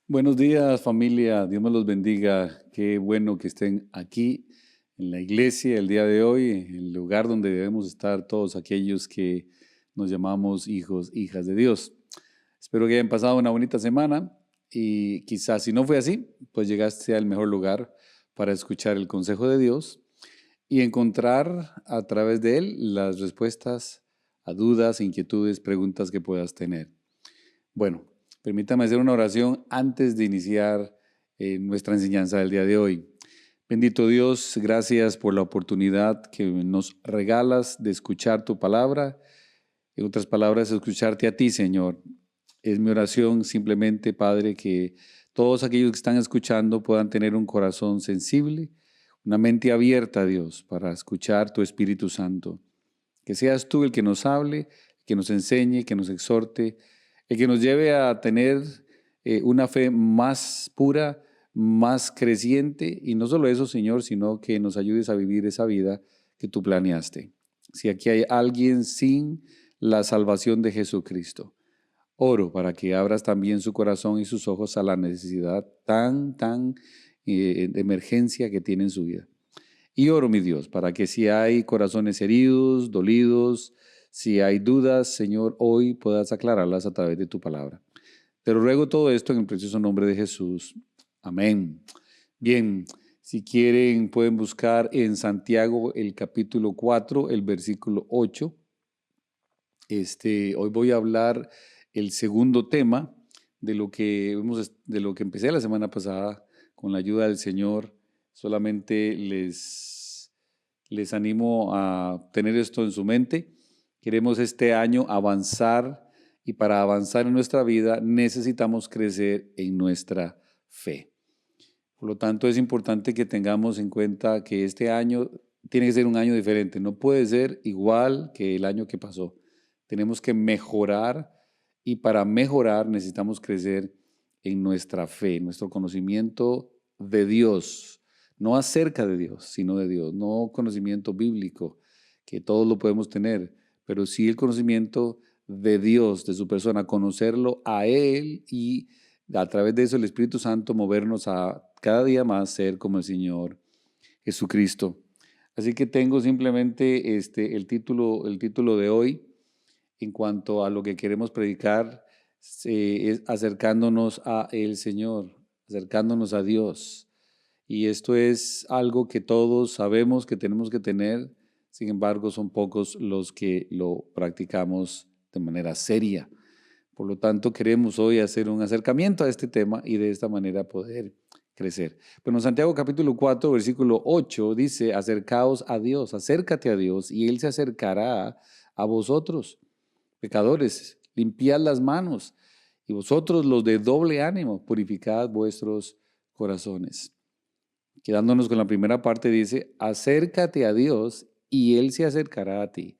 Buenos días, familia. Dios me los bendiga. Qué bueno que estén aquí en la iglesia el día de hoy, en el lugar donde debemos estar todos aquellos que nos llamamos hijos, hijas de Dios. Espero que hayan pasado una bonita semana y quizás si no fue así, pues llegaste al mejor lugar para escuchar el consejo de Dios y encontrar a través de él las respuestas a dudas, inquietudes, preguntas que puedas tener. Bueno, permítame hacer una oración antes de iniciar nuestra enseñanza del día de hoy. Bendito Dios, gracias por la oportunidad que nos regalas de escuchar tu palabra. En otras palabras, escucharte a ti, Señor. Es mi oración simplemente, Padre, que todos aquellos que están escuchando puedan tener un corazón sensible, una mente abierta, Dios, para escuchar tu Espíritu Santo. Que seas tú el que nos hable, que nos enseñe, que nos exhorte, el que nos lleve a tener una fe más pura, más creciente, y no solo eso, Señor, sino que nos ayudes a vivir esa vida que tú planeaste. Si aquí hay alguien sin la salvación de Jesucristo, oro para que abras también su corazón y sus ojos a la necesidad tan de emergencia que tiene en su vida. Y oro, mi Dios, para que si hay corazones heridos, dolidos, si hay dudas, Señor, hoy puedas aclararlas a través de tu palabra. Te lo ruego todo esto en el precioso nombre de Jesús. Amén. Bien, si quieren pueden buscar en Santiago el capítulo 4, el versículo 8. Hoy voy a hablar el segundo tema de lo que empecé la semana pasada con la ayuda del Señor. Solamente les animo a tener esto en su mente. Queremos este año avanzar y para avanzar en nuestra vida necesitamos crecer en nuestra fe. Por lo tanto, es importante que tengamos en cuenta que este año tiene que ser un año diferente. No puede ser igual que el año que pasó. Tenemos que mejorar y para mejorar necesitamos crecer en nuestra fe, en nuestro conocimiento de Dios. No acerca de Dios, sino de Dios. No conocimiento bíblico, que todos lo podemos tener, pero sí el conocimiento de Dios, de su persona, conocerlo a Él y a través de eso el Espíritu Santo movernos a cada día más ser como el Señor Jesucristo. Así que tengo simplemente el título de hoy en cuanto a lo que queremos predicar, es acercándonos a el Señor, acercándonos a Dios. Y esto es algo que todos sabemos que tenemos que tener, sin embargo son pocos los que lo practicamos de manera seria. Por lo tanto, queremos hoy hacer un acercamiento a este tema y de esta manera poder crecer. Bueno, Santiago capítulo 4, versículo 8 dice, acercaos a Dios, acércate a Dios y Él se acercará a vosotros, pecadores, limpiad las manos y vosotros los de doble ánimo, purificad vuestros corazones. Quedándonos con la primera parte dice, acércate a Dios y Él se acercará a ti.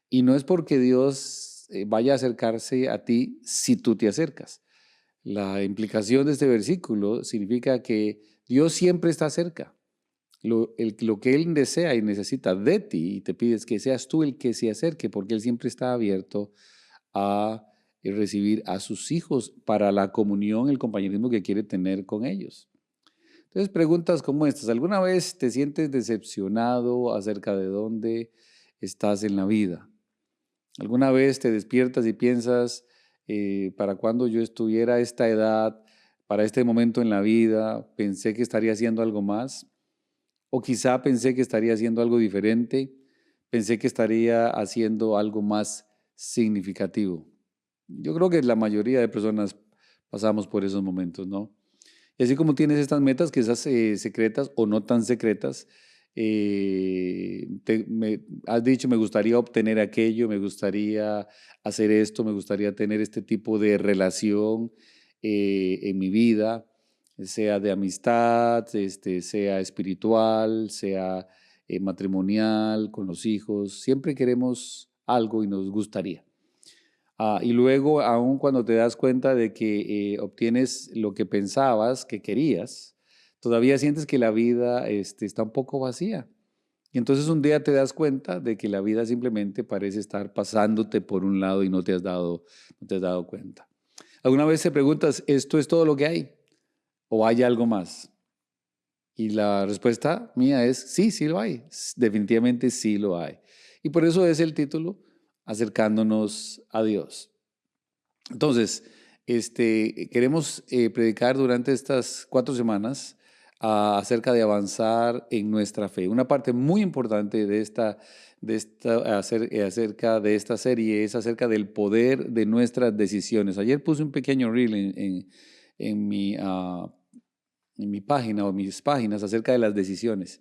Y no es porque Dios vaya a acercarse a ti si tú te acercas. La implicación de este versículo significa que Dios siempre está cerca. Lo que Él desea y necesita de ti y te pide es que seas tú el que se acerque, porque Él siempre está abierto a recibir a sus hijos para la comunión, el compañerismo que quiere tener con ellos. Entonces, preguntas como estas. ¿Alguna vez te sientes decepcionado acerca de dónde estás en la vida? ¿Alguna vez te despiertas y piensas, para cuando yo estuviera a esta edad, para este momento en la vida, pensé que estaría haciendo algo más? O quizá pensé que estaría haciendo algo diferente, pensé que estaría haciendo algo más significativo. Yo creo que la mayoría de personas pasamos por esos momentos, ¿no? Y así como tienes estas metas, quizás secretas o no tan secretas, me has dicho, me gustaría obtener aquello, me gustaría hacer esto, me gustaría tener este tipo de relación en mi vida, sea de amistad, sea espiritual, sea matrimonial, con los hijos. Siempre queremos algo y nos gustaría. Y luego, aun cuando te das cuenta de que obtienes lo que pensabas que querías, todavía sientes que la vida está un poco vacía. Y entonces un día te das cuenta de que la vida simplemente parece estar pasándote por un lado y no te has dado cuenta. ¿Alguna vez te preguntas, esto es todo lo que hay? ¿O hay algo más? Y la respuesta mía es sí, sí lo hay. Definitivamente sí lo hay. Y por eso es el título, Acercándonos a Dios. Entonces, queremos predicar durante estas 4 semanas acerca de avanzar en nuestra fe. Una parte muy importante acerca de esta serie es acerca del poder de nuestras decisiones. Ayer puse un pequeño reel en mi página o mis páginas acerca de las decisiones,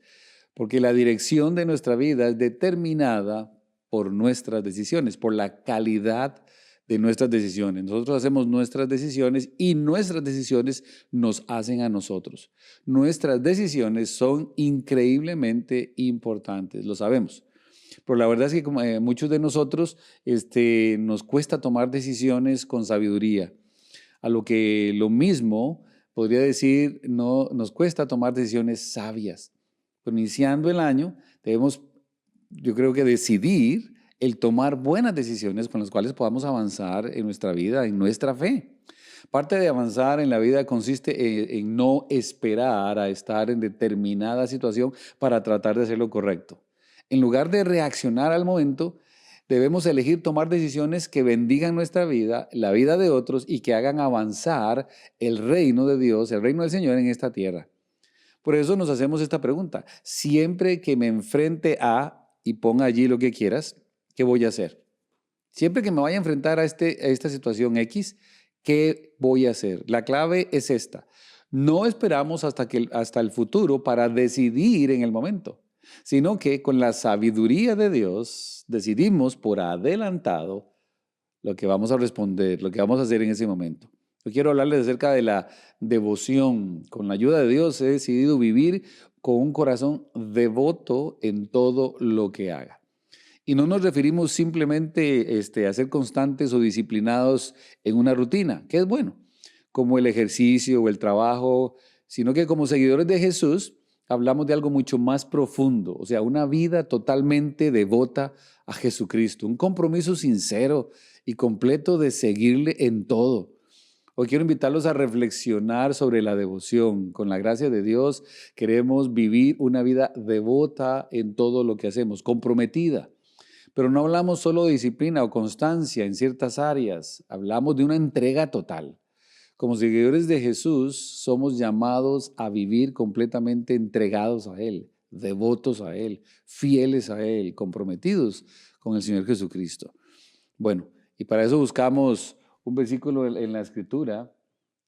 porque la dirección de nuestra vida es determinada por nuestras decisiones, por la calidad de nuestras decisiones. Nosotros hacemos nuestras decisiones y nuestras decisiones nos hacen a nosotros. Nuestras decisiones son increíblemente importantes, lo sabemos. Pero la verdad es que como, muchos de nosotros nos cuesta tomar decisiones con sabiduría, a lo que lo mismo podría decir no nos cuesta tomar decisiones sabias. Pero iniciando el año debemos, yo creo que decidir el tomar buenas decisiones con las cuales podamos avanzar en nuestra vida, en nuestra fe. Parte de avanzar en la vida consiste en no esperar a estar en determinada situación para tratar de hacer lo correcto. En lugar de reaccionar al momento, debemos elegir tomar decisiones que bendigan nuestra vida, la vida de otros y que hagan avanzar el reino de Dios, el reino del Señor en esta tierra. Por eso nos hacemos esta pregunta. Siempre que me enfrente a, y ponga allí lo que quieras, ¿qué voy a hacer? Siempre que me vaya a enfrentar a esta situación X, ¿qué voy a hacer? La clave es esta. No esperamos hasta el futuro para decidir en el momento, sino que con la sabiduría de Dios decidimos por adelantado lo que vamos a responder, lo que vamos a hacer en ese momento. Yo quiero hablarles acerca de la devoción. Con la ayuda de Dios he decidido vivir con un corazón devoto en todo lo que haga. Y no nos referimos simplemente a ser constantes o disciplinados en una rutina, que es bueno, como el ejercicio o el trabajo, sino que como seguidores de Jesús hablamos de algo mucho más profundo, o sea, una vida totalmente devota a Jesucristo, un compromiso sincero y completo de seguirle en todo. Hoy quiero invitarlos a reflexionar sobre la devoción. Con la gracia de Dios queremos vivir una vida devota en todo lo que hacemos, comprometida. Pero no hablamos solo de disciplina o constancia en ciertas áreas, hablamos de una entrega total. Como seguidores de Jesús, somos llamados a vivir completamente entregados a Él, devotos a Él, fieles a Él, comprometidos con el Señor Jesucristo. Bueno, y para eso buscamos un versículo en la Escritura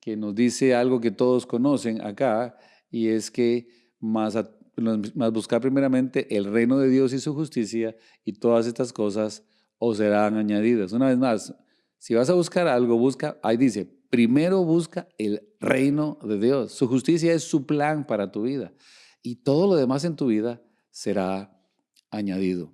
que nos dice algo que todos conocen acá, y es que más buscar primeramente el reino de Dios y su justicia, y todas estas cosas os serán añadidas. Una vez más, si vas a buscar algo, ahí dice, primero busca el reino de Dios. Su justicia es su plan para tu vida, y todo lo demás en tu vida será añadido.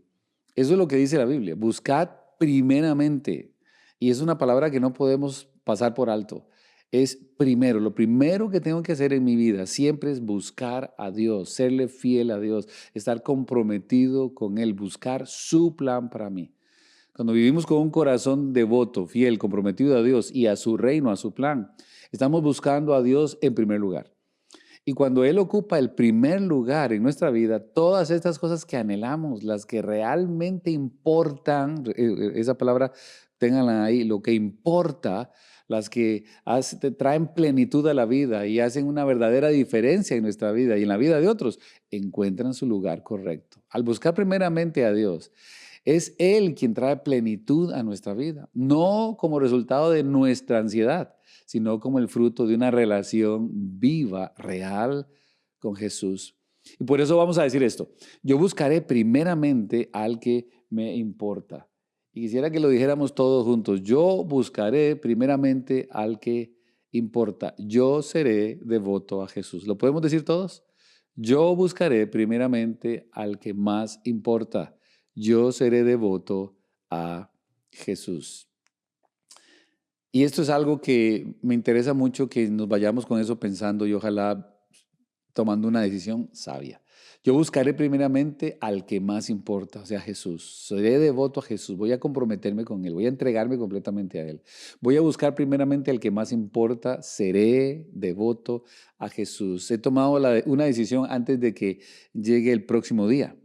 Eso es lo que dice la Biblia, buscad primeramente, y es una palabra que no podemos pasar por alto. Es primero, lo primero que tengo que hacer en mi vida siempre es buscar a Dios, serle fiel a Dios, estar comprometido con Él, buscar su plan para mí. Cuando vivimos con un corazón devoto, fiel, comprometido a Dios y a su reino, a su plan, estamos buscando a Dios en primer lugar. Y cuando Él ocupa el primer lugar en nuestra vida, todas estas cosas que anhelamos, las que realmente importan, esa palabra, ténganla ahí, lo que importa, las que te traen plenitud a la vida y hacen una verdadera diferencia en nuestra vida y en la vida de otros, encuentran su lugar correcto. Al buscar primeramente a Dios, es Él quien trae plenitud a nuestra vida, no como resultado de nuestra ansiedad, sino como el fruto de una relación viva, real con Jesús. Y por eso vamos a decir esto, yo buscaré primeramente al que me importa. Y quisiera que lo dijéramos todos juntos, yo buscaré primeramente al que importa, yo seré devoto a Jesús. ¿Lo podemos decir todos? Yo buscaré primeramente al que más importa, yo seré devoto a Jesús. Y esto es algo que me interesa mucho que nos vayamos con eso pensando y ojalá tomando una decisión sabia. Yo buscaré primeramente al que más importa, o sea, Jesús. Seré devoto a Jesús, voy a comprometerme con Él, voy a entregarme completamente a Él. Voy a buscar primeramente al que más importa, seré devoto a Jesús. He tomado una decisión antes de que llegue el próximo día.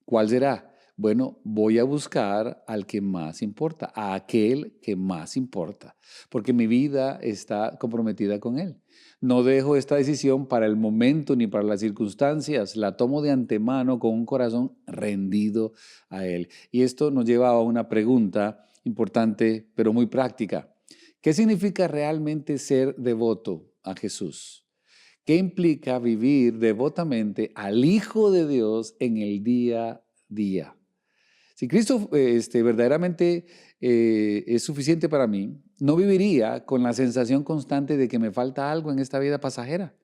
¿Cuál será? Bueno, voy a buscar al que más importa, a aquel que más importa, porque mi vida está comprometida con Él. No dejo esta decisión para el momento ni para las circunstancias, la tomo de antemano con un corazón rendido a Él. Y esto nos lleva a una pregunta importante, pero muy práctica. ¿Qué significa realmente ser devoto a Jesús? ¿Qué implica vivir devotamente al Hijo de Dios en el día a día? Si Cristo verdaderamente es suficiente para mí, no viviría con la sensación constante de que me falta algo en esta vida pasajera.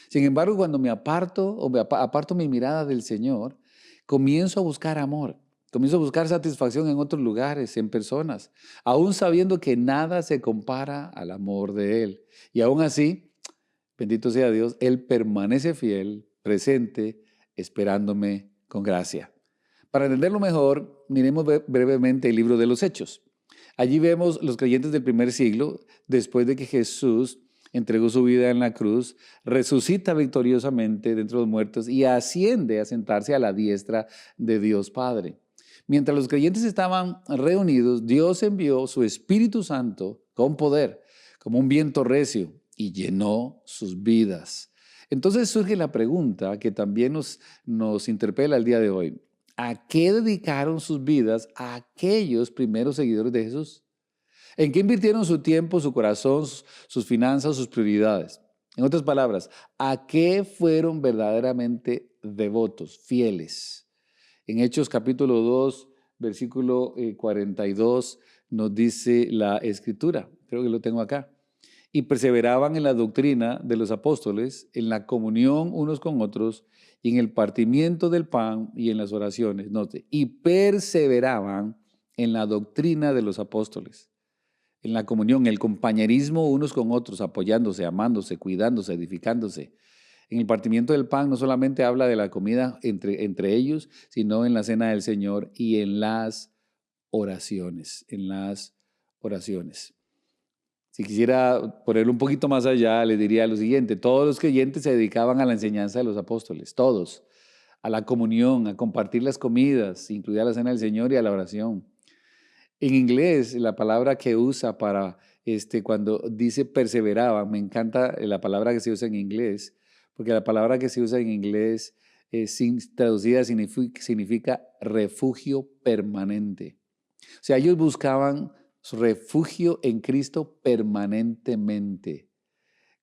Sin embargo, cuando me aparto o aparto mi mirada del Señor, comienzo a buscar amor, comienzo a buscar satisfacción en otros lugares, en personas, aún sabiendo que nada se compara al amor de Él. Y aún así, bendito sea Dios, Él permanece fiel, presente, esperándome con gracia. Para entenderlo mejor, miremos brevemente el libro de los Hechos. Allí vemos los creyentes del primer siglo, después de que Jesús entregó su vida en la cruz, resucita victoriosamente de entre los muertos y asciende a sentarse a la diestra de Dios Padre. Mientras los creyentes estaban reunidos, Dios envió su Espíritu Santo con poder, como un viento recio, y llenó sus vidas. Entonces surge la pregunta que también nos interpela el día de hoy. ¿A qué dedicaron sus vidas a aquellos primeros seguidores de Jesús? ¿En qué invirtieron su tiempo, su corazón, sus finanzas, sus prioridades? En otras palabras, ¿a qué fueron verdaderamente devotos, fieles? En Hechos capítulo 2, versículo 42, nos dice la Escritura, creo que lo tengo acá. Y perseveraban en la doctrina de los apóstoles, en la comunión unos con otros, y en el partimiento del pan y en las oraciones. Note, y perseveraban en la doctrina de los apóstoles, en la comunión, el compañerismo unos con otros, apoyándose, amándose, cuidándose, edificándose. En el partimiento del pan no solamente habla de la comida entre ellos, sino en la cena del Señor y en las oraciones, Si quisiera ponerlo un poquito más allá, le diría lo siguiente: todos los creyentes se dedicaban a la enseñanza de los apóstoles, todos, a la comunión, a compartir las comidas, incluida la cena del Señor y a la oración. En inglés, la palabra que usa para cuando dice perseveraba, me encanta la palabra que se usa en inglés, porque la palabra que se usa en inglés traducida significa refugio permanente. O sea, ellos buscaban su refugio en Cristo permanentemente,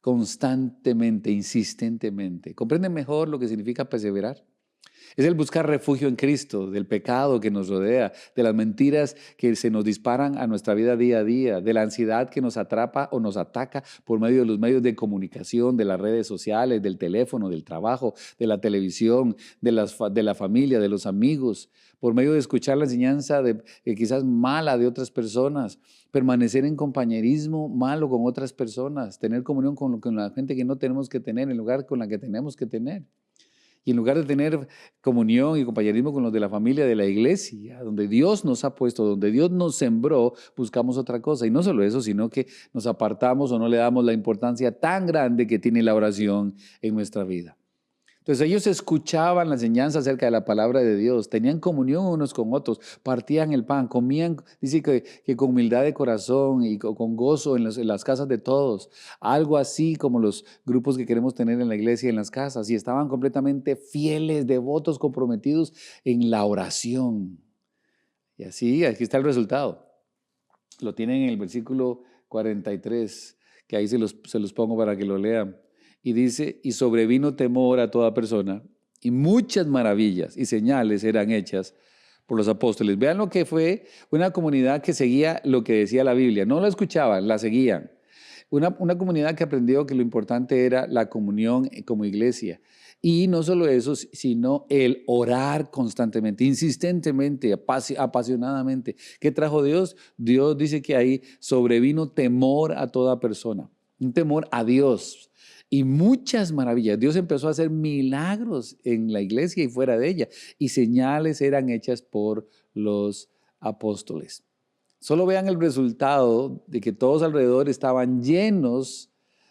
constantemente, insistentemente. ¿Comprenden mejor lo que significa perseverar? Es el buscar refugio en Cristo, del pecado que nos rodea, de las mentiras que se nos disparan a nuestra vida día a día, de la ansiedad que nos atrapa o nos ataca por medio de los medios de comunicación, de las redes sociales, del teléfono, del trabajo, de la televisión, de la familia, de los amigos, por medio de escuchar la enseñanza quizás mala de otras personas, permanecer en compañerismo malo con otras personas, tener comunión con la gente que no tenemos que tener en lugar con la que tenemos que tener. Y en lugar de tener comunión y compañerismo con los de la familia de la iglesia, donde Dios nos ha puesto, donde Dios nos sembró, buscamos otra cosa. Y no solo eso, sino que nos apartamos o no le damos la importancia tan grande que tiene la oración en nuestra vida. Entonces ellos escuchaban la enseñanza acerca de la palabra de Dios, tenían comunión unos con otros, partían el pan, comían, dice que con humildad de corazón y con gozo en las casas de todos, algo así como los grupos que queremos tener en la iglesia y en las casas, y estaban completamente fieles, devotos, comprometidos en la oración. Y así, aquí está el resultado. Lo tienen en el versículo 43, que ahí se los pongo para que lo lean. Y dice, y sobrevino temor a toda persona, y muchas maravillas y señales eran hechas por los apóstoles. Vean lo que fue una comunidad que seguía lo que decía la Biblia. No la escuchaban, la seguían. Una comunidad que aprendió que lo importante era la comunión como iglesia. Y no solo eso, sino el orar constantemente, insistentemente, apasionadamente. ¿Qué trajo Dios? Dios dice que ahí sobrevino temor a toda persona. un temor a Dios y muchas maravillas. Dios empezó a hacer milagros en la iglesia y fuera de ella, y señales eran hechas por los apóstoles. Solo vean el resultado de que todos alrededor estaban llenos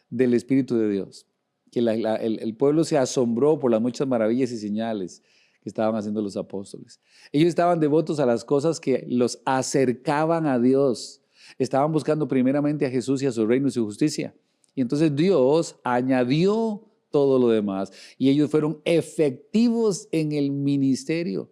del Espíritu de Dios, que el pueblo se asombró por las muchas maravillas y señales que estaban haciendo los apóstoles. Ellos estaban devotos a las cosas que los acercaban a Dios. Estaban buscando primeramente a Jesús y a su reino y su justicia. Y entonces Dios añadió todo lo demás y ellos fueron efectivos en el ministerio.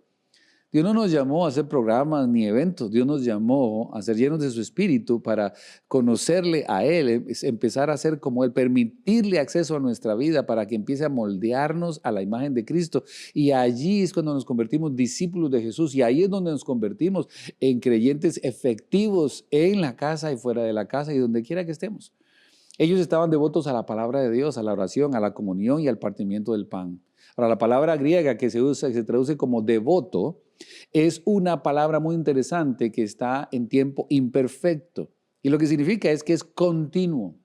Dios no nos llamó a hacer programas ni eventos, Dios nos llamó a ser llenos de su Espíritu para conocerle a Él, empezar a ser como Él, permitirle acceso a nuestra vida para que empiece a moldearnos a la imagen de Cristo. Y allí es cuando nos convertimos discípulos de Jesús, y ahí es donde nos convertimos en creyentes efectivos en la casa y fuera de la casa y donde quiera que estemos. Ellos estaban devotos a la palabra de Dios, a la oración, a la comunión y al partimiento del pan. Ahora, la palabra griega que se traduce como devoto es una palabra muy interesante que está en tiempo imperfecto. Y lo que significa es que es continuo.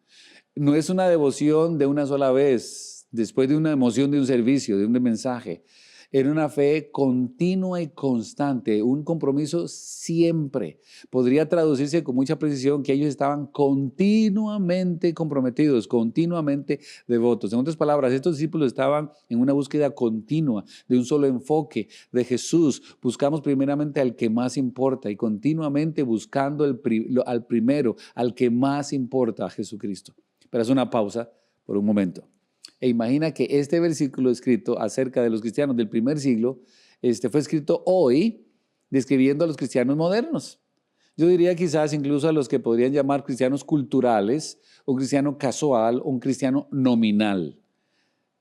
No es una devoción de una sola vez, después de una emoción de un servicio, de un mensaje. Era una fe continua y constante, un compromiso siempre. Podría traducirse con mucha precisión que ellos estaban continuamente comprometidos, continuamente devotos. En otras palabras, estos discípulos estaban en una búsqueda continua de un solo enfoque de Jesús. Buscamos primeramente al que más importa y continuamente buscando al primero, al que más importa, a Jesucristo. Pero haz una pausa por un momento. E imagina que este versículo escrito acerca de los cristianos del primer siglo, fue escrito hoy describiendo a los cristianos modernos. Yo diría quizás incluso a los que podrían llamar cristianos culturales, un cristiano casual, un cristiano nominal.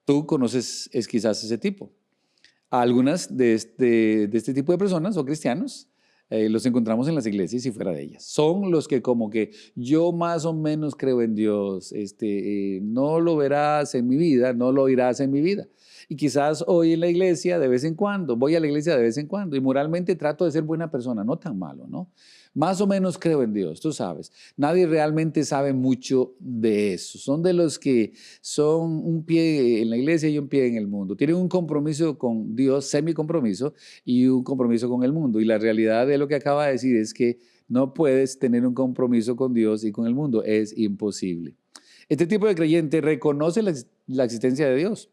Tú conoces quizás ese tipo. Algunas de este tipo de personas o cristianos los encontramos en las iglesias y fuera de ellas. Son los que como que yo más o menos creo en Dios, no lo verás en mi vida, no lo oirás en mi vida. Y quizás hoy en la iglesia de vez en cuando, voy a la iglesia de vez en cuando y moralmente trato de ser buena persona, no tan malo, ¿no? Más o menos creo en Dios, tú sabes. Nadie realmente sabe mucho de eso. Son de los que son un pie en la iglesia y un pie en el mundo. Tienen un compromiso con Dios, semicompromiso, y un compromiso con el mundo. Y la realidad de lo que acaba de decir es que no puedes tener un compromiso con Dios y con el mundo. Es imposible. Este tipo de creyente reconoce la existencia de Dios.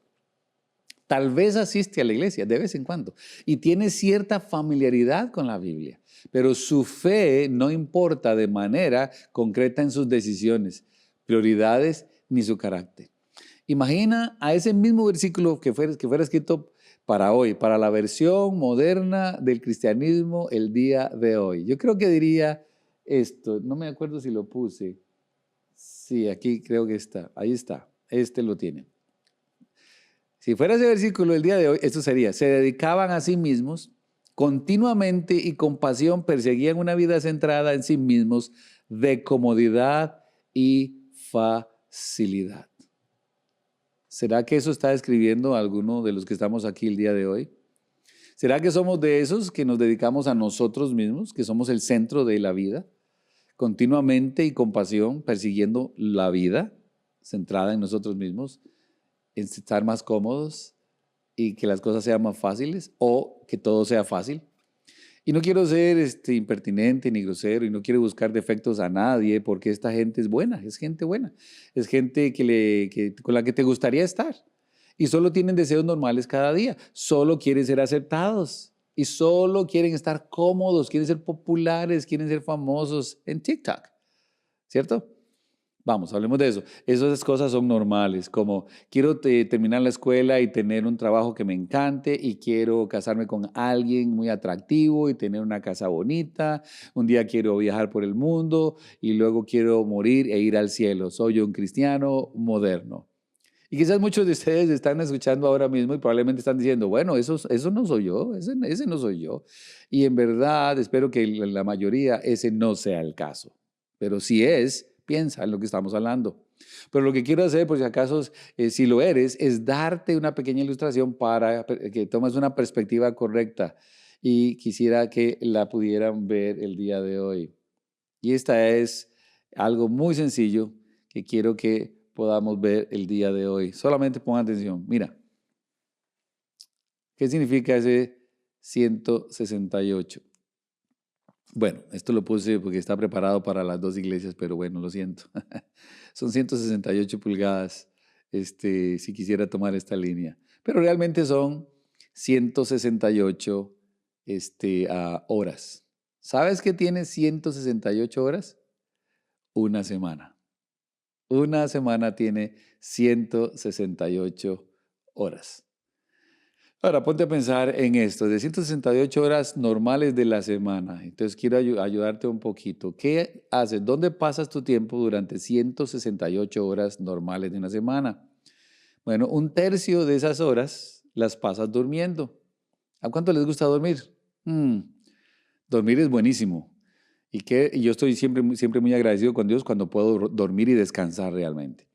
Tal vez asiste a la iglesia de vez en cuando y tiene cierta familiaridad con la Biblia, pero su fe no importa de manera concreta en sus decisiones, prioridades ni su carácter. Imagina a ese mismo versículo que fuera escrito para hoy, para la versión moderna del cristianismo el día de hoy. Yo creo que diría esto, no me acuerdo si lo puse. Sí, aquí creo que está, ahí está, lo tiene. Si fuera ese versículo el día de hoy, esto sería: se dedicaban a sí mismos, continuamente y con pasión perseguían una vida centrada en sí mismos, de comodidad y facilidad. ¿Será que eso está describiendo a alguno de los que estamos aquí el día de hoy? ¿Será que somos de esos que nos dedicamos a nosotros mismos, que somos el centro de la vida, continuamente y con pasión persiguiendo la vida centrada en nosotros mismos, en estar más cómodos y que las cosas sean más fáciles o que todo sea fácil? Y no quiero ser impertinente ni grosero y no quiero buscar defectos a nadie, porque esta gente es buena, es gente buena, es gente con la que te gustaría estar. Y solo tienen deseos normales cada día, solo quieren ser aceptados y solo quieren estar cómodos, quieren ser populares, quieren ser famosos en TikTok, ¿cierto? Vamos, hablemos de eso. Esas cosas son normales, como quiero terminar la escuela y tener un trabajo que me encante, y quiero casarme con alguien muy atractivo y tener una casa bonita. Un día quiero viajar por el mundo y luego quiero morir e ir al cielo. Soy un cristiano moderno. Y quizás muchos de ustedes están escuchando ahora mismo y probablemente están diciendo, bueno, eso no soy yo, ese no soy yo. Y en verdad, espero que la mayoría ese no sea el caso. Pero si es, piensa en lo que estamos hablando. Pero lo que quiero hacer, por si acaso, si lo eres, es darte una pequeña ilustración para que tomes una perspectiva correcta. Y quisiera que la pudieran ver el día de hoy. Y esta es algo muy sencillo que quiero que podamos ver el día de hoy. Solamente pongan atención. Mira, ¿qué significa ese 168? Bueno, esto lo puse porque está preparado para las dos iglesias, pero bueno, lo siento. Son 168 pulgadas, si quisiera tomar esta línea. Pero realmente son 168 horas. ¿Sabes qué tiene 168 horas? Una semana. Una semana tiene 168 horas. Ahora, ponte a pensar en esto, de 168 horas normales de la semana. Entonces, quiero ayudarte un poquito. ¿Qué haces? ¿Dónde pasas tu tiempo durante 168 horas normales de una semana? Bueno, un tercio de esas horas las pasas durmiendo. ¿A cuánto les gusta dormir? Dormir es buenísimo. Y yo estoy siempre muy agradecido con Dios cuando puedo dormir y descansar realmente.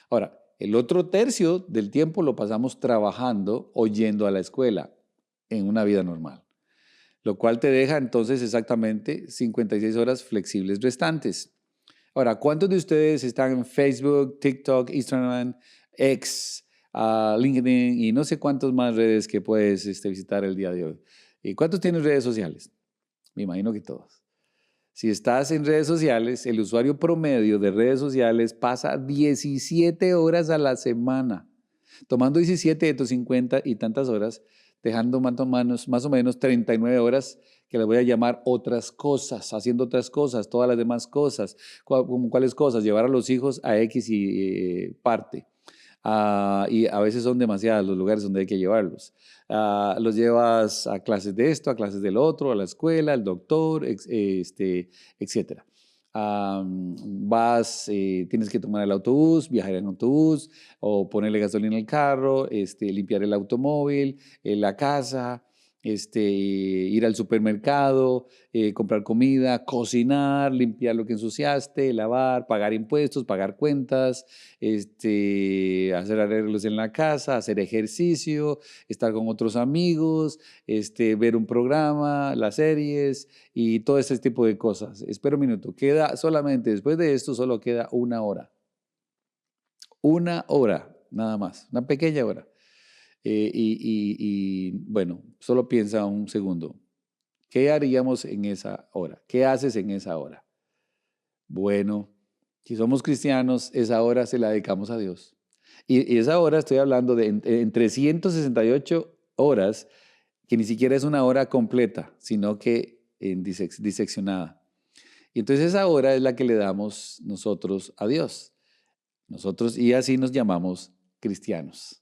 Ahora, el otro tercio del tiempo lo pasamos trabajando o yendo a la escuela en una vida normal, lo cual te deja entonces exactamente 56 horas flexibles restantes. Ahora, ¿cuántos de ustedes están en Facebook, TikTok, Instagram, X, LinkedIn y no sé cuántas más redes que puedes visitar el día de hoy? ¿Y cuántos tienen redes sociales? Me imagino que todos. Si estás en redes sociales, el usuario promedio de redes sociales pasa 17 horas a la semana, tomando 17 de tus 50 y tantas horas, dejando más o menos 39 horas que les voy a llamar otras cosas, haciendo otras cosas, todas las demás cosas. ¿Cuáles cosas? Llevar a los hijos a X parte. Y a veces son demasiados los lugares donde hay que llevarlos. Los llevas a clases de esto, a clases del otro, a la escuela, al doctor, etcétera. Tienes que tomar el autobús, viajar en autobús o ponerle gasolina al carro, limpiar el automóvil, la casa, ir al supermercado, comprar comida, cocinar, limpiar lo que ensuciaste, lavar, pagar impuestos, pagar cuentas, hacer arreglos en la casa, hacer ejercicio, estar con otros amigos, ver un programa, las series y todo ese tipo de cosas. Espera un minuto, queda solamente, después de esto solo queda una hora. Una hora, nada más, una pequeña hora. Bueno, solo piensa un segundo. ¿Qué haríamos en esa hora? ¿Qué haces en esa hora? Bueno, si somos cristianos, esa hora se la dedicamos a Dios. Y esa hora estoy hablando de entre 168 horas, que ni siquiera es una hora completa, sino que diseccionada. Y entonces esa hora es la que le damos nosotros a Dios. Y así nos llamamos cristianos.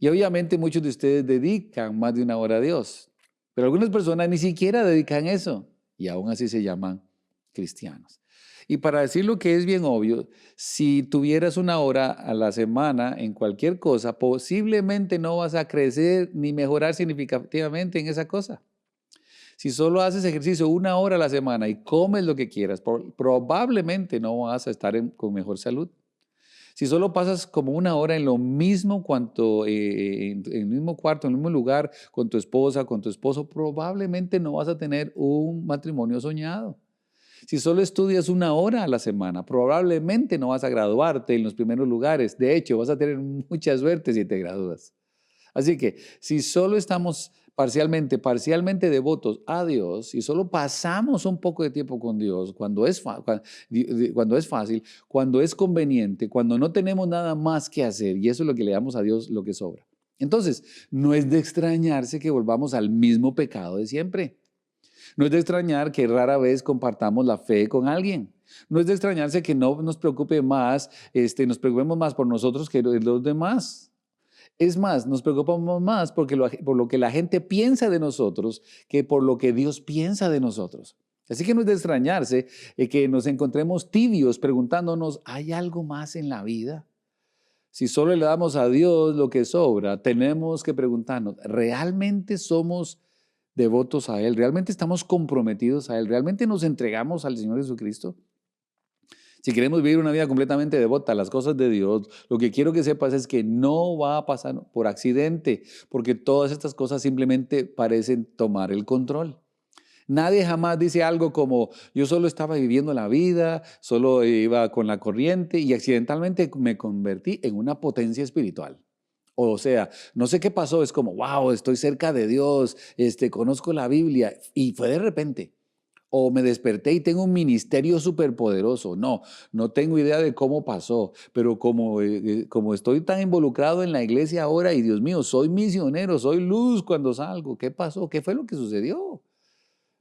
Y obviamente muchos de ustedes dedican más de una hora a Dios, pero algunas personas ni siquiera dedican eso y aún así se llaman cristianos. Y para decir lo que es bien obvio, si tuvieras una hora a la semana en cualquier cosa, posiblemente no vas a crecer ni mejorar significativamente en esa cosa. Si solo haces ejercicio una hora a la semana y comes lo que quieras, probablemente no vas a estar con mejor salud. Si solo pasas como una hora en lo mismo, en el mismo cuarto, en el mismo lugar, con tu esposa, con tu esposo, probablemente no vas a tener un matrimonio soñado. Si solo estudias una hora a la semana, probablemente no vas a graduarte en los primeros lugares. De hecho, vas a tener mucha suerte si te gradúas. Así que si solo estamos parcialmente devotos a Dios y solo pasamos un poco de tiempo con Dios cuando es fácil, cuando es conveniente, cuando no tenemos nada más que hacer, y eso es lo que le damos a Dios lo que sobra. Entonces, no es de extrañarse que volvamos al mismo pecado de siempre. No es de extrañar que rara vez compartamos la fe con alguien. No es de extrañarse que no nos preocupemos más por nosotros que los demás. Es más, nos preocupamos más por lo que la gente piensa de nosotros que por lo que Dios piensa de nosotros. Así que no es de extrañarse que nos encontremos tibios preguntándonos, ¿hay algo más en la vida? Si solo le damos a Dios lo que sobra, tenemos que preguntarnos, ¿realmente somos devotos a Él? ¿Realmente estamos comprometidos a Él? ¿Realmente nos entregamos al Señor Jesucristo? Si queremos vivir una vida completamente devota a las cosas de Dios, lo que quiero que sepas es que no va a pasar por accidente, porque todas estas cosas simplemente parecen tomar el control. Nadie jamás dice algo como, yo solo estaba viviendo la vida, solo iba con la corriente y accidentalmente me convertí en una potencia espiritual. O sea, no sé qué pasó, es como, wow, estoy cerca de Dios, conozco la Biblia y fue de repente. O me desperté y tengo un ministerio superpoderoso. No, no tengo idea de cómo pasó, pero como estoy tan involucrado en la iglesia ahora y Dios mío, soy misionero, soy luz cuando salgo. ¿Qué pasó? ¿Qué fue lo que sucedió?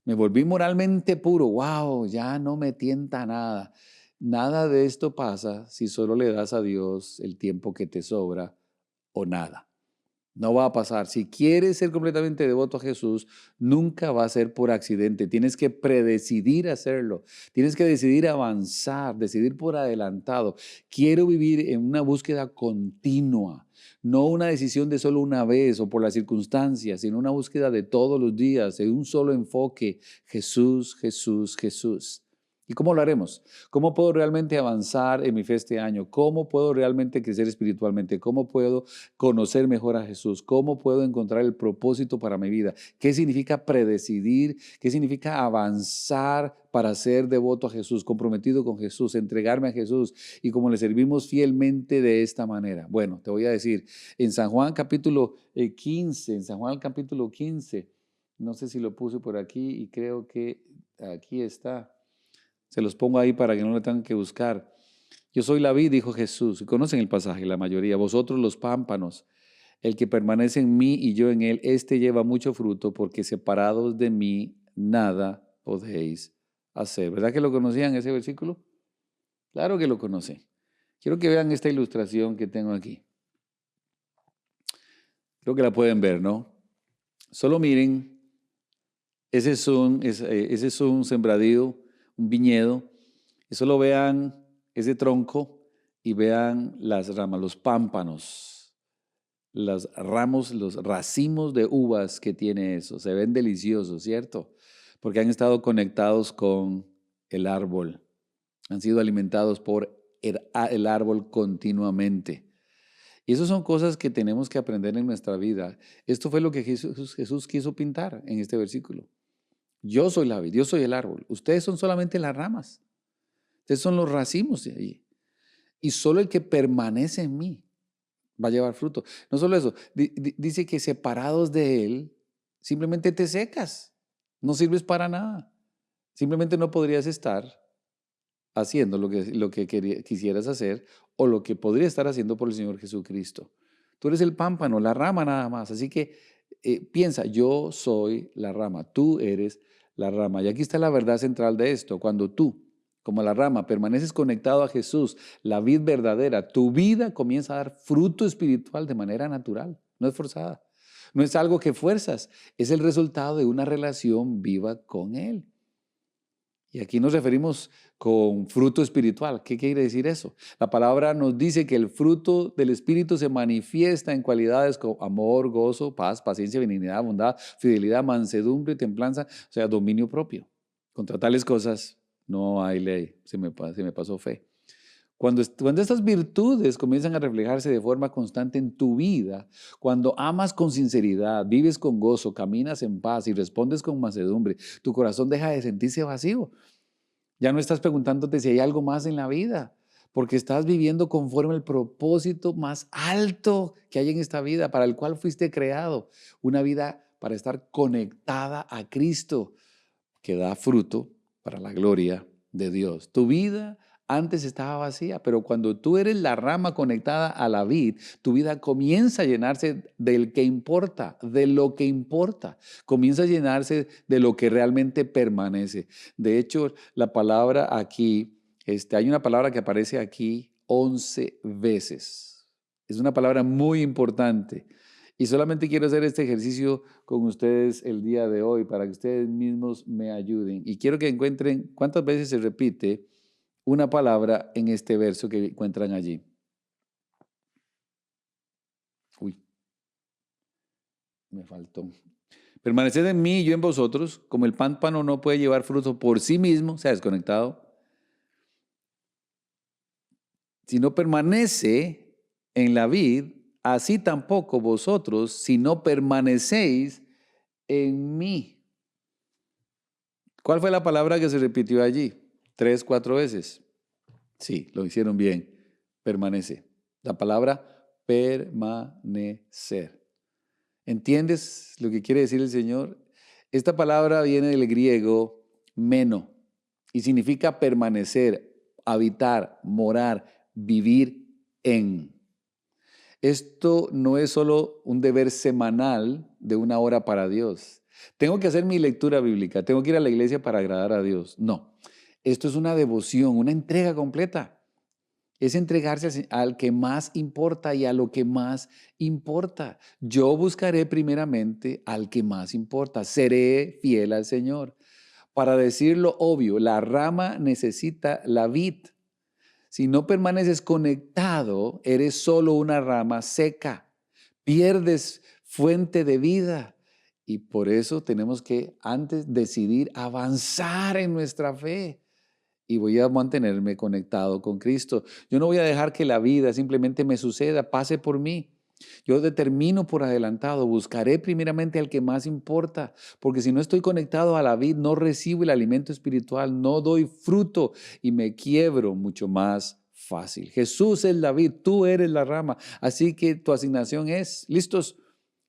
Me volví moralmente puro. Wow, ya no me tienta nada. Nada de esto pasa si solo le das a Dios el tiempo que te sobra o nada. No va a pasar. Si quieres ser completamente devoto a Jesús, nunca va a ser por accidente. Tienes que predecidir hacerlo. Tienes que decidir avanzar, decidir por adelantado. Quiero vivir en una búsqueda continua, no una decisión de solo una vez o por las circunstancias, sino una búsqueda de todos los días, en un solo enfoque. Jesús, Jesús, Jesús. ¿Y cómo lo haremos? ¿Cómo puedo realmente avanzar en mi fe este año? ¿Cómo puedo realmente crecer espiritualmente? ¿Cómo puedo conocer mejor a Jesús? ¿Cómo puedo encontrar el propósito para mi vida? ¿Qué significa predecidir? ¿Qué significa avanzar para ser devoto a Jesús, comprometido con Jesús, entregarme a Jesús y cómo le servimos fielmente de esta manera? Bueno, te voy a decir, en San Juan capítulo 15, en San Juan capítulo 15, no sé si lo puse por aquí y creo que aquí está. Se los pongo ahí para que no lo tengan que buscar. Yo soy la vid, dijo Jesús. Conocen el pasaje, la mayoría. Vosotros los pámpanos. El que permanece en mí y yo en él, éste lleva mucho fruto, porque separados de mí nada podéis hacer. ¿Verdad que lo conocían ese versículo? Claro que lo conocen. Quiero que vean esta ilustración que tengo aquí. Creo que la pueden ver, ¿no? Solo miren, ese es un sembradío, un viñedo. Y solo vean ese tronco y vean las ramas, los pámpanos, los ramos, los racimos de uvas que tiene eso. Se ven deliciosos, ¿cierto? Porque han estado conectados con el árbol. Han sido alimentados por el árbol continuamente. Y esas son cosas que tenemos que aprender en nuestra vida. Esto fue lo que Jesús quiso pintar en este versículo. Yo soy la vid, yo soy el árbol. Ustedes son solamente las ramas. Ustedes son los racimos de ahí. Y solo el que permanece en mí va a llevar fruto. No solo eso, dice que separados de Él, simplemente te secas. No sirves para nada. Simplemente no podrías estar haciendo lo que quisieras hacer o lo que podría estar haciendo por el Señor Jesucristo. Tú eres el pámpano, la rama nada más. Así que piensa, yo soy la rama, tú eres la rama. Y aquí está la verdad central de esto. Cuando tú, como la rama, permaneces conectado a Jesús, la vid verdadera, tu vida comienza a dar fruto espiritual de manera natural, no es forzada. No es algo que fuerzas, es el resultado de una relación viva con Él. Y aquí nos referimos con fruto espiritual. ¿Qué quiere decir eso? La palabra nos dice que el fruto del Espíritu se manifiesta en cualidades como amor, gozo, paz, paciencia, benignidad, bondad, fidelidad, mansedumbre, templanza, o sea, dominio propio. Contra tales cosas no hay ley. Se me pasó fe. Cuando estas virtudes comienzan a reflejarse de forma constante en tu vida, cuando amas con sinceridad, vives con gozo, caminas en paz y respondes con mansedumbre, tu corazón deja de sentirse vacío. Ya no estás preguntándote si hay algo más en la vida, porque estás viviendo conforme al propósito más alto que hay en esta vida, para el cual fuiste creado. Una vida para estar conectada a Cristo, que da fruto para la gloria de Dios. Tu vida antes estaba vacía, pero cuando tú eres la rama conectada a la vid, tu vida comienza a llenarse del que importa, de lo que importa. Comienza a llenarse de lo que realmente permanece. De hecho, la palabra aquí, hay una palabra que aparece aquí 11 veces. Es una palabra muy importante. Y solamente quiero hacer este ejercicio con ustedes el día de hoy para que ustedes mismos me ayuden. Y quiero que encuentren cuántas veces se repite una palabra en este verso que encuentran allí. Uy, me faltó. Permaneced en mí y yo en vosotros, como el pámpano no puede llevar fruto por sí mismo, se ha desconectado, si no permanece en la vid, así tampoco vosotros, si no permanecéis en mí. ¿Cuál fue la palabra que se repitió allí? 3, 4 veces. Sí, lo hicieron bien. Permanece. La palabra permanecer. ¿Entiendes lo que quiere decir el Señor? Esta palabra viene del griego meno y significa permanecer, habitar, morar, vivir en. Esto no es solo un deber semanal de 1 hora para Dios. Tengo que hacer mi lectura bíblica, tengo que ir a la iglesia para agradar a Dios. No, esto es una devoción, una entrega completa. Es entregarse al que más importa y a lo que más importa. Yo buscaré primeramente al que más importa. Seré fiel al Señor. Para decir lo obvio, la rama necesita la vid. Si no permaneces conectado, eres solo una rama seca. Pierdes fuente de vida. Y por eso tenemos que antes decidir avanzar en nuestra fe. Y voy a mantenerme conectado con Cristo. Yo no voy a dejar que la vida simplemente me suceda, pase por mí. Yo determino por adelantado, buscaré primeramente al que más importa, porque si no estoy conectado a la vid, no recibo el alimento espiritual, no doy fruto y me quiebro mucho más fácil. Jesús es la vid, tú eres la rama, así que tu asignación es, listos,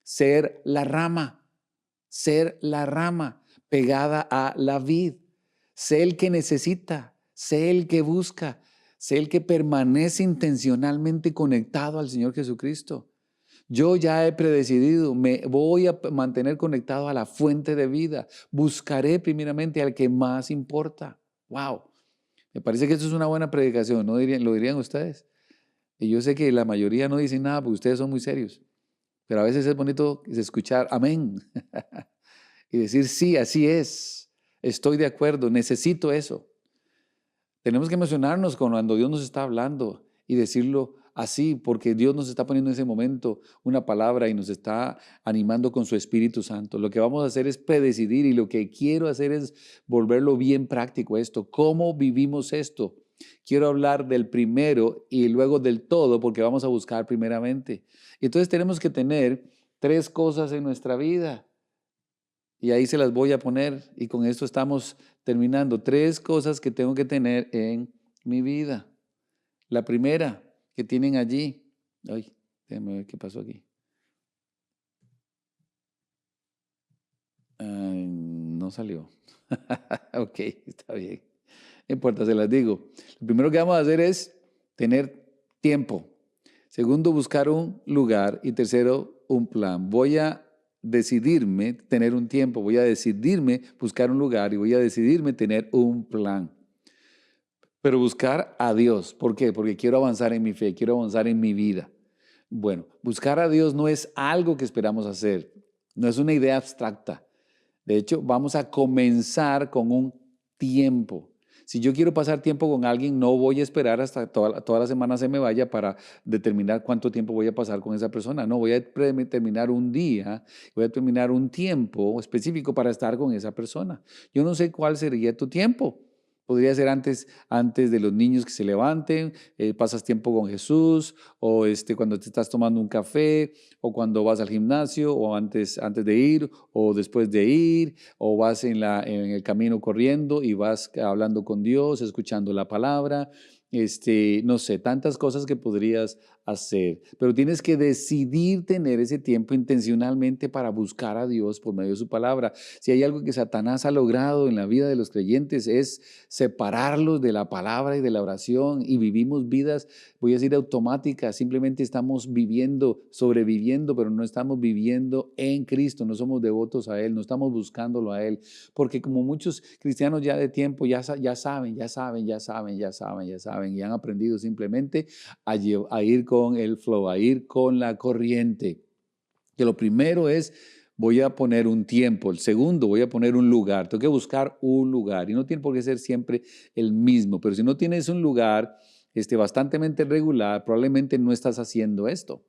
ser la rama pegada a la vid. Sé el que necesita, sé el que busca, sé el que permanece intencionalmente conectado al Señor Jesucristo. Yo ya he predecidido, me voy a mantener conectado a la fuente de vida. Buscaré primeramente al que más importa. Wow, me parece que esto es una buena predicación, ¿no dirían, lo dirían ustedes? Y yo sé que la mayoría no dicen nada porque ustedes son muy serios, pero a veces es bonito escuchar amén y decir sí, así es, estoy de acuerdo, necesito eso. Tenemos que emocionarnos cuando Dios nos está hablando y decirlo así, porque Dios nos está poniendo en ese momento una palabra y nos está animando con su Espíritu Santo. Lo que vamos a hacer es predecidir y lo que quiero hacer es volverlo bien práctico esto. ¿Cómo vivimos esto? Quiero hablar del primero y luego del todo porque vamos a buscar primeramente. Entonces tenemos que tener 3 cosas en nuestra vida. Y ahí se las voy a poner y con esto estamos terminando. 3 cosas que tengo que tener en mi vida. La primera que tienen allí. Ay, déjenme ver qué pasó aquí. No salió. Ok, está bien. No importa, se las digo. Lo primero que vamos a hacer es tener tiempo. Segundo, buscar un lugar. Y tercero, un plan. Voy a decidirme tener un tiempo. Voy a decidirme buscar un lugar y voy a decidirme tener un plan. Pero buscar a Dios. ¿Por qué? Porque quiero avanzar en mi fe, quiero avanzar en mi vida. Bueno, buscar a Dios no es algo que esperamos hacer. No es una idea abstracta. De hecho, vamos a comenzar con un tiempo. Si yo quiero pasar tiempo con alguien, no voy a esperar hasta toda la semana se me vaya para determinar cuánto tiempo voy a pasar con esa persona. No, voy a determinar un día, voy a determinar un tiempo específico para estar con esa persona. Yo no sé cuál sería tu tiempo. Podría ser antes de los niños que se levanten, pasas tiempo con Jesús, o cuando te estás tomando un café, o cuando vas al gimnasio, o antes de ir, o después de ir, o vas en el camino corriendo y vas hablando con Dios, escuchando la palabra. No sé, tantas cosas que podrías hacer, pero tienes que decidir tener ese tiempo intencionalmente para buscar a Dios por medio de su palabra. Si hay algo que Satanás ha logrado en la vida de los creyentes es separarlos de la palabra y de la oración y vivimos vidas, voy a decir automáticas, simplemente estamos viviendo, sobreviviendo, pero no estamos viviendo en Cristo, no somos devotos a Él, no estamos buscándolo a Él, porque como muchos cristianos ya de tiempo ya saben y han aprendido simplemente a ir con el flow, a ir con la corriente. Que lo primero es, voy a poner un tiempo. El segundo, voy a poner un lugar. Tengo que buscar un lugar y no tiene por qué ser siempre el mismo, pero si no tienes un lugar bastante regular, probablemente no estás haciendo esto.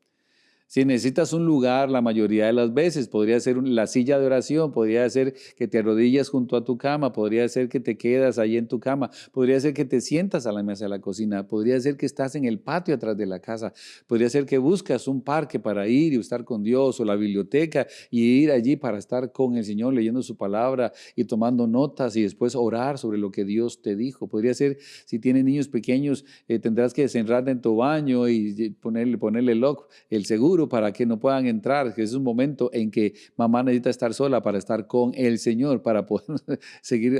Si necesitas un lugar, la mayoría de las veces, podría ser la silla de oración, podría ser que te arrodillas junto a tu cama, podría ser que te quedas ahí en tu cama, podría ser que te sientas a la mesa de la cocina, podría ser que estás en el patio atrás de la casa, podría ser que buscas un parque para ir y estar con Dios o la biblioteca y ir allí para estar con el Señor leyendo su palabra y tomando notas y después orar sobre lo que Dios te dijo. Podría ser, si tienes niños pequeños, tendrás que encerrarte en tu baño y ponerle lock, el seguro, para que no puedan entrar, que es un momento en que mamá necesita estar sola para estar con el Señor, para poder seguir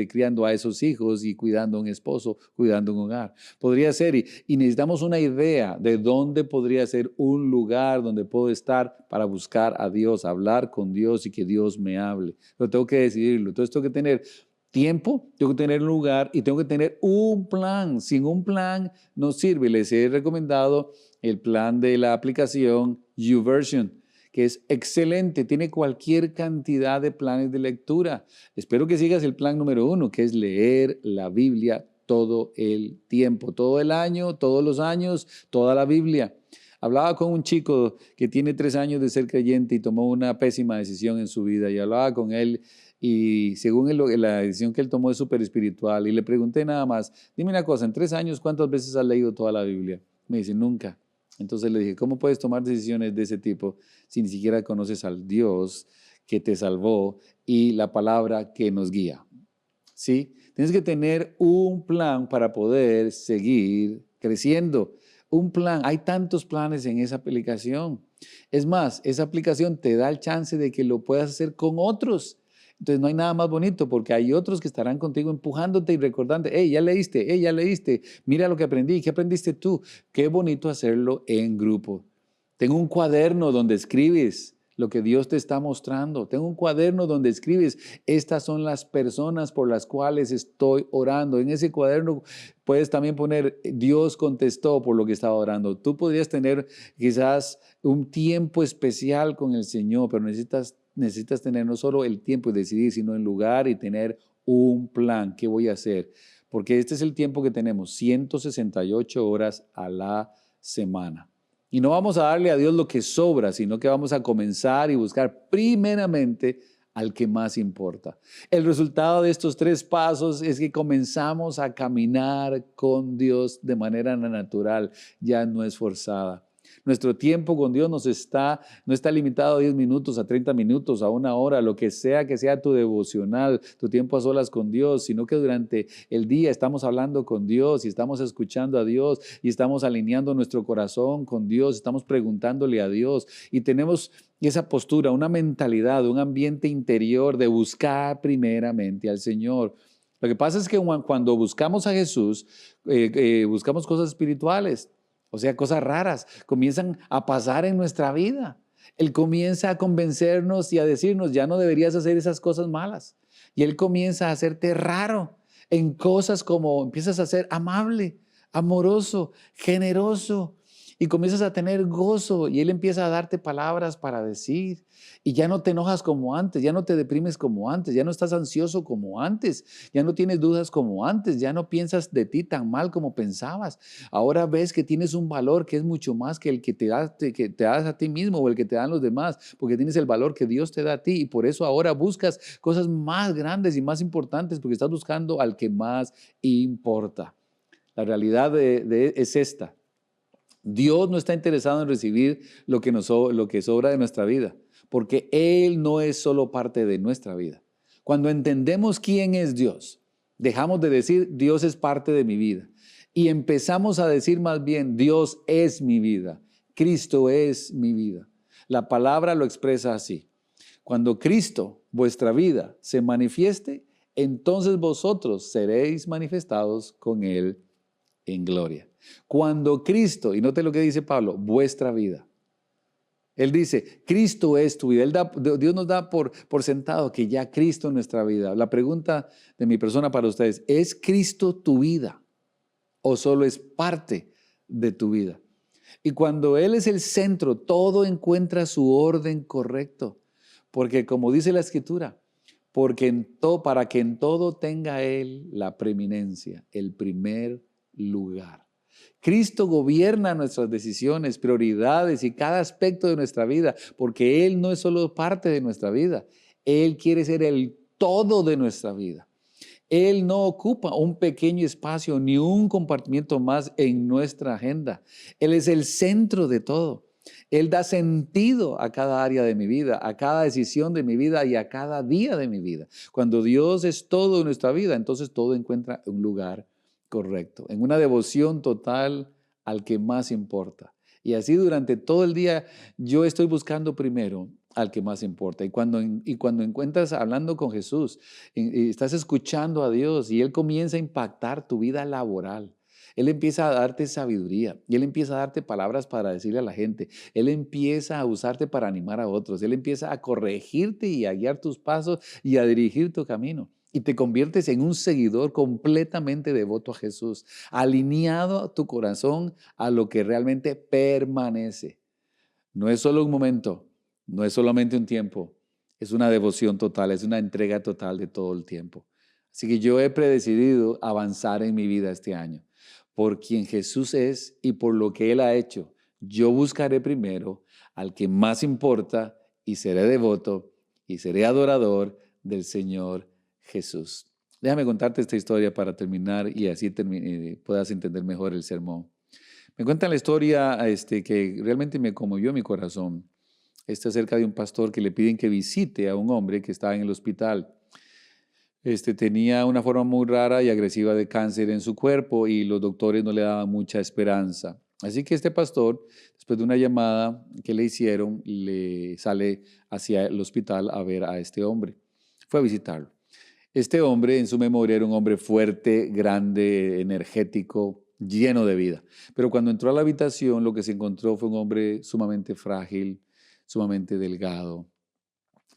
criando a esos hijos y cuidando a un esposo, cuidando un hogar. Podría ser, y necesitamos una idea de dónde podría ser un lugar donde puedo estar para buscar a Dios, hablar con Dios y que Dios me hable. Pero tengo que decidirlo. Entonces tengo que tener tiempo, tengo que tener un lugar y tengo que tener un plan. Sin un plan no sirve. Les he recomendado el plan de la aplicación YouVersion, que es excelente, tiene cualquier cantidad de planes de lectura. Espero que sigas el plan número 1, que es leer la Biblia todo el tiempo, todo el año, todos los años, toda la Biblia. Hablaba con un chico que tiene 3 años de ser creyente y tomó una pésima decisión en su vida, y hablaba con él y según la decisión que él tomó es súper espiritual, y le pregunté nada más, dime una cosa, en 3 años, ¿cuántas veces has leído toda la Biblia? Me dice, nunca. Entonces le dije, ¿cómo puedes tomar decisiones de ese tipo si ni siquiera conoces al Dios que te salvó y la palabra que nos guía? ¿Sí? Tienes que tener un plan para poder seguir creciendo. Un plan. Hay tantos planes en esa aplicación. Es más, esa aplicación te da el chance de que lo puedas hacer con otros. Entonces no hay nada más bonito porque hay otros que estarán contigo empujándote y recordándote, hey, ya leíste, mira lo que aprendí, ¿qué aprendiste tú? Qué bonito hacerlo en grupo. Tengo un cuaderno donde escribes lo que Dios te está mostrando. Tengo un cuaderno donde escribes, estas son las personas por las cuales estoy orando. En ese cuaderno puedes también poner, Dios contestó por lo que estaba orando. Tú podrías tener quizás un tiempo especial con el Señor, pero necesitas tener no solo el tiempo y decidir, sino el lugar y tener un plan. ¿Qué voy a hacer? Porque este es el tiempo que tenemos, 168 horas a la semana. Y no vamos a darle a Dios lo que sobra, sino que vamos a comenzar y buscar primeramente al que más importa. El resultado de estos 3 pasos es que comenzamos a caminar con Dios de manera natural, ya no es forzada. Nuestro tiempo con Dios no está limitado a 10 minutos, a 30 minutos, a 1 hora, lo que sea tu devocional, tu tiempo a solas con Dios, sino que durante el día estamos hablando con Dios y estamos escuchando a Dios y estamos alineando nuestro corazón con Dios, estamos preguntándole a Dios y tenemos esa postura, una mentalidad, un ambiente interior de buscar primeramente al Señor. Lo que pasa es que cuando buscamos a Jesús, buscamos cosas espirituales. O sea, cosas raras comienzan a pasar en nuestra vida. Él comienza a convencernos y a decirnos, ya no deberías hacer esas cosas malas. Y Él comienza a hacerte raro en cosas como empiezas a ser amable, amoroso, generoso. Y comienzas a tener gozo y Él empieza a darte palabras para decir. Y ya no te enojas como antes, ya no te deprimes como antes, ya no estás ansioso como antes, ya no tienes dudas como antes, ya no piensas de ti tan mal como pensabas. Ahora ves que tienes un valor que es mucho más que el que que te das a ti mismo o el que te dan los demás, porque tienes el valor que Dios te da a ti y por eso ahora buscas cosas más grandes y más importantes porque estás buscando al que más importa. La realidad es esta. Dios no está interesado en recibir lo que sobra de nuestra vida, porque Él no es solo parte de nuestra vida. Cuando entendemos quién es Dios, dejamos de decir Dios es parte de mi vida y empezamos a decir más bien Dios es mi vida, Cristo es mi vida. La palabra lo expresa así. Cuando Cristo, vuestra vida, se manifieste, entonces vosotros seréis manifestados con Él en gloria. Cuando Cristo, y note lo que dice Pablo, vuestra vida. Él dice, Cristo es tu vida. Dios nos da por sentado que ya Cristo es nuestra vida. La pregunta de mi persona para ustedes, ¿es Cristo tu vida o solo es parte de tu vida? Y cuando Él es el centro, todo encuentra su orden correcto. Porque como dice la Escritura, para que en todo tenga Él la preeminencia, el primer lugar. Cristo gobierna nuestras decisiones, prioridades y cada aspecto de nuestra vida, porque Él no es solo parte de nuestra vida, Él quiere ser el todo de nuestra vida. Él no ocupa un pequeño espacio ni un compartimiento más en nuestra agenda. Él es el centro de todo. Él da sentido a cada área de mi vida, a cada decisión de mi vida y a cada día de mi vida. Cuando Dios es todo en nuestra vida, entonces todo encuentra un lugar correcto, en una devoción total al que más importa. Y así durante todo el día yo estoy buscando primero al que más importa. Y cuando encuentras hablando con Jesús, y estás escuchando a Dios y Él comienza a impactar tu vida laboral. Él empieza a darte sabiduría y Él empieza a darte palabras para decirle a la gente. Él empieza a usarte para animar a otros. Él empieza a corregirte y a guiar tus pasos y a dirigir tu camino. Y te conviertes en un seguidor completamente devoto a Jesús, alineado tu corazón a lo que realmente permanece. No es solo un momento, no es solamente un tiempo, es una devoción total, es una entrega total de todo el tiempo. Así que yo he predecidido avanzar en mi vida este año. Por quien Jesús es y por lo que Él ha hecho, yo buscaré primero al que más importa y seré devoto y seré adorador del Señor Jesús. Déjame contarte esta historia para terminar y así puedas entender mejor el sermón. Me cuentan la historia que realmente me conmovió mi corazón. Acerca de un pastor que le piden que visite a un hombre que estaba en el hospital. Tenía una forma muy rara y agresiva de cáncer en su cuerpo y los doctores no le daban mucha esperanza. Así que este pastor, después de una llamada que le hicieron, le sale hacia el hospital a ver a este hombre. Fue a visitarlo. Este hombre, en su memoria, era un hombre fuerte, grande, energético, lleno de vida. Pero cuando entró a la habitación, lo que se encontró fue un hombre sumamente frágil, sumamente delgado,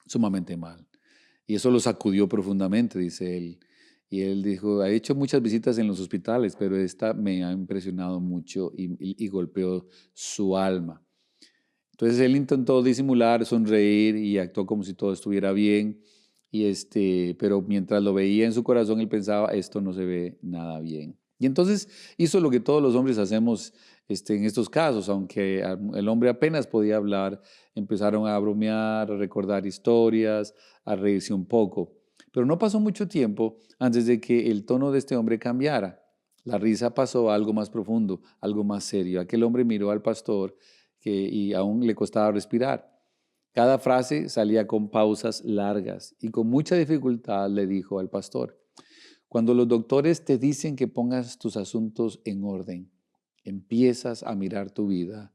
sumamente mal. Y eso lo sacudió profundamente, dice él. Y él dijo, he hecho muchas visitas en los hospitales, pero esta me ha impresionado mucho y golpeó su alma. Entonces él intentó disimular, sonreír y actuó como si todo estuviera bien. Pero mientras lo veía en su corazón, él pensaba, esto no se ve nada bien. Y entonces hizo lo que todos los hombres hacemos en estos casos, aunque el hombre apenas podía hablar, empezaron a bromear, a recordar historias, a reírse un poco. Pero no pasó mucho tiempo antes de que el tono de este hombre cambiara. La risa pasó a algo más profundo, algo más serio. Aquel hombre miró al pastor y aún le costaba respirar. Cada frase salía con pausas largas y con mucha dificultad le dijo al pastor, cuando los doctores te dicen que pongas tus asuntos en orden, empiezas a mirar tu vida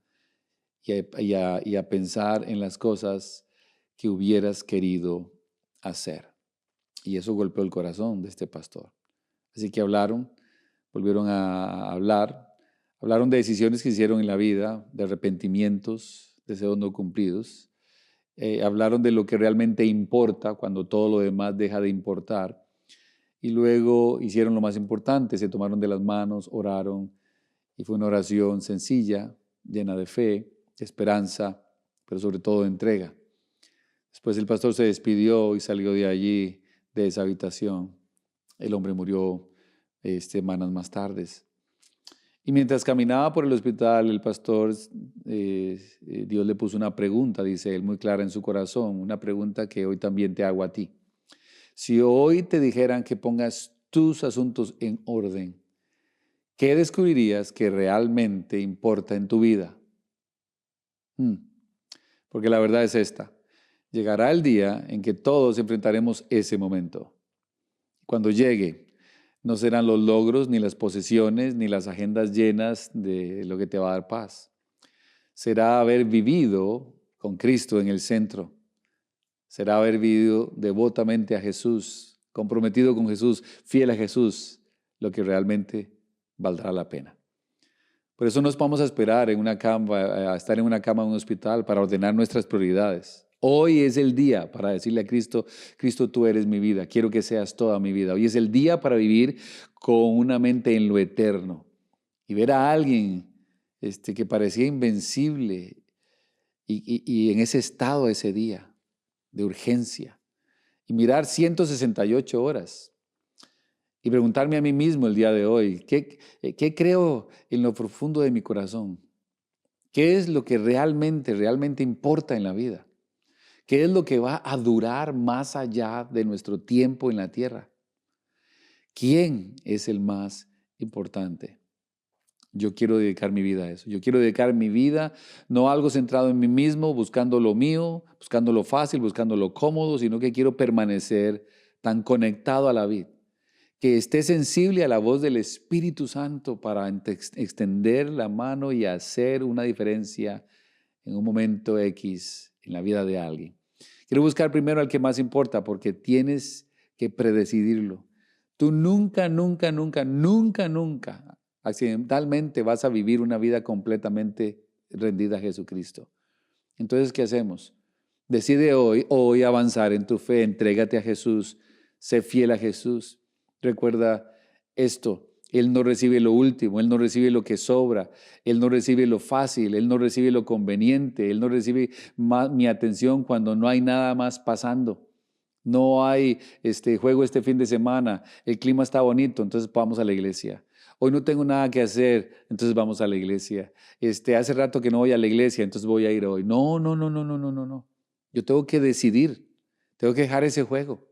y a pensar en las cosas que hubieras querido hacer. Y eso golpeó el corazón de este pastor. Así que volvieron a hablaron de decisiones que hicieron en la vida, de arrepentimientos, deseos no cumplidos. Hablaron de lo que realmente importa cuando todo lo demás deja de importar. Y luego hicieron lo más importante, se tomaron de las manos, oraron, y fue una oración sencilla, llena de fe, de esperanza, pero sobre todo de entrega. Después el pastor se despidió y salió de allí, de esa habitación. El hombre murió semanas más tarde. Y mientras caminaba por el hospital, el pastor, Dios le puso una pregunta, dice él, muy clara en su corazón, una pregunta que hoy también te hago a ti. Si hoy te dijeran que pongas tus asuntos en orden, ¿qué descubrirías que realmente importa en tu vida? Porque la verdad es esta. Llegará el día en que todos enfrentaremos ese momento. Cuando llegue, no serán los logros, ni las posesiones, ni las agendas llenas de lo que te va a dar paz. Será haber vivido con Cristo en el centro. Será haber vivido devotamente a Jesús, comprometido con Jesús, fiel a Jesús, lo que realmente valdrá la pena. Por eso no nos vamos a esperar en una cama, a estar en una cama en un hospital para ordenar nuestras prioridades. Hoy es el día para decirle a Cristo, Cristo, tú eres mi vida, quiero que seas toda mi vida. Hoy es el día para vivir con una mente en lo eterno y ver a alguien que parecía invencible y en ese estado ese día de urgencia y mirar 168 horas y preguntarme a mí mismo el día de hoy, ¿qué creo en lo profundo de mi corazón? ¿Qué es lo que realmente importa en la vida? ¿Qué es lo que va a durar más allá de nuestro tiempo en la tierra? ¿Quién es el más importante? Yo quiero dedicar mi vida a eso. Yo quiero dedicar mi vida no a algo centrado en mí mismo, buscando lo mío, buscando lo fácil, buscando lo cómodo, sino que quiero permanecer tan conectado a la vida, que esté sensible a la voz del Espíritu Santo para extender la mano y hacer una diferencia en un momento X en la vida de alguien. Quiero buscar primero al que más importa porque tienes que predecidirlo. Tú nunca accidentalmente vas a vivir una vida completamente rendida a Jesucristo. Entonces, ¿qué hacemos? Decide hoy avanzar en tu fe, entrégate a Jesús, sé fiel a Jesús. Recuerda esto, Él no recibe lo último, Él no recibe lo que sobra, Él no recibe lo fácil, Él no recibe lo conveniente, Él no recibe mi atención cuando no hay nada más pasando. No hay juego este fin de semana, el clima está bonito, entonces vamos a la iglesia. Hoy no tengo nada que hacer, entonces vamos a la iglesia. Hace rato que no voy a la iglesia, entonces voy a ir hoy. No. Yo tengo que decidir, tengo que dejar ese juego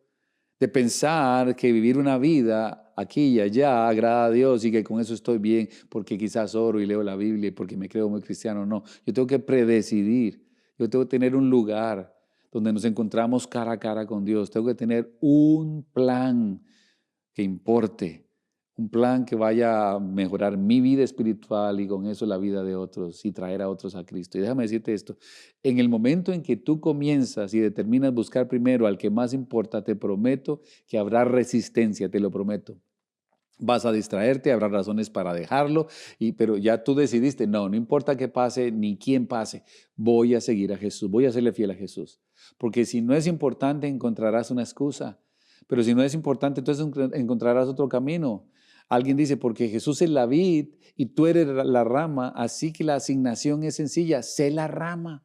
de pensar que vivir una vida aquí y allá agrada a Dios y que con eso estoy bien porque quizás oro y leo la Biblia y porque me creo muy cristiano. No, yo tengo que predecidir, yo tengo que tener un lugar donde nos encontramos cara a cara con Dios. Tengo que tener un plan que importe, un plan que vaya a mejorar mi vida espiritual y con eso la vida de otros y traer a otros a Cristo. Y déjame decirte esto, en el momento en que tú comienzas y determinas buscar primero al que más importa, te prometo que habrá resistencia, te lo prometo. Vas a distraerte, habrá razones para dejarlo, pero ya tú decidiste, no importa qué pase ni quién pase, voy a seguir a Jesús, voy a serle fiel a Jesús. Porque si no es importante, encontrarás una excusa. Pero si no es importante, entonces encontrarás otro camino. Alguien dice, porque Jesús es la vid y tú eres la rama, así que la asignación es sencilla, sé la rama.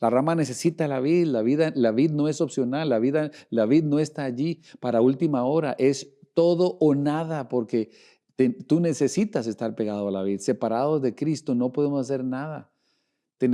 La rama necesita la vid, la vid no es opcional, la vid no está allí para última hora, es todo o nada, porque tú necesitas estar pegado a la vid. Separados de Cristo no podemos hacer nada. Tú